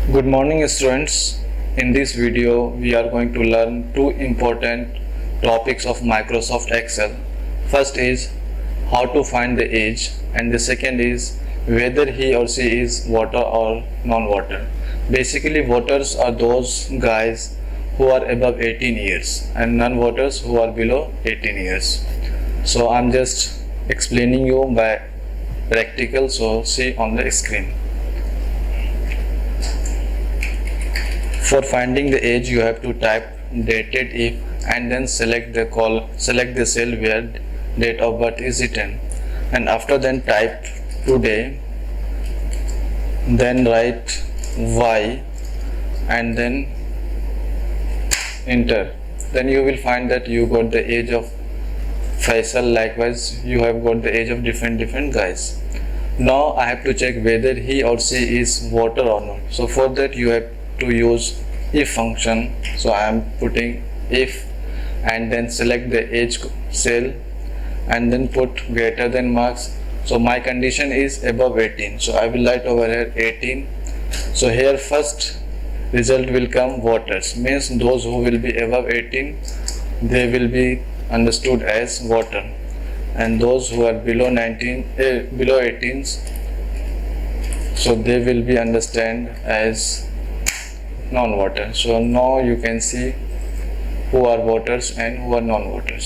Good morning students. In this video we are going to learn two important topics of Microsoft Excel. First is how to find the age and the second is whether he or she is voter or non-voter. Basically voters are those guys who are above 18 years and non-voters who are below 18 years. So I'm just explaining you by practical, so see on the screen. For finding the age, you have to type datedif and then select the cell where date of birth is written, and after then type today, then write y and then enter. Then you will find that you got the age of Faisal. Likewise, you have got the age of different guys. Now I have to check whether he or she is voter or not. So for that you have to use if function. So I am putting if and then select the age cell and then put greater than marks. So my condition is above 18, so I will write over here 18. So here first result will come voters, means those who will be above 18 they will be understood as voter, and those who are below 18s, so they will be understand as non-voter. So now you can see who are voters and who are non-voters.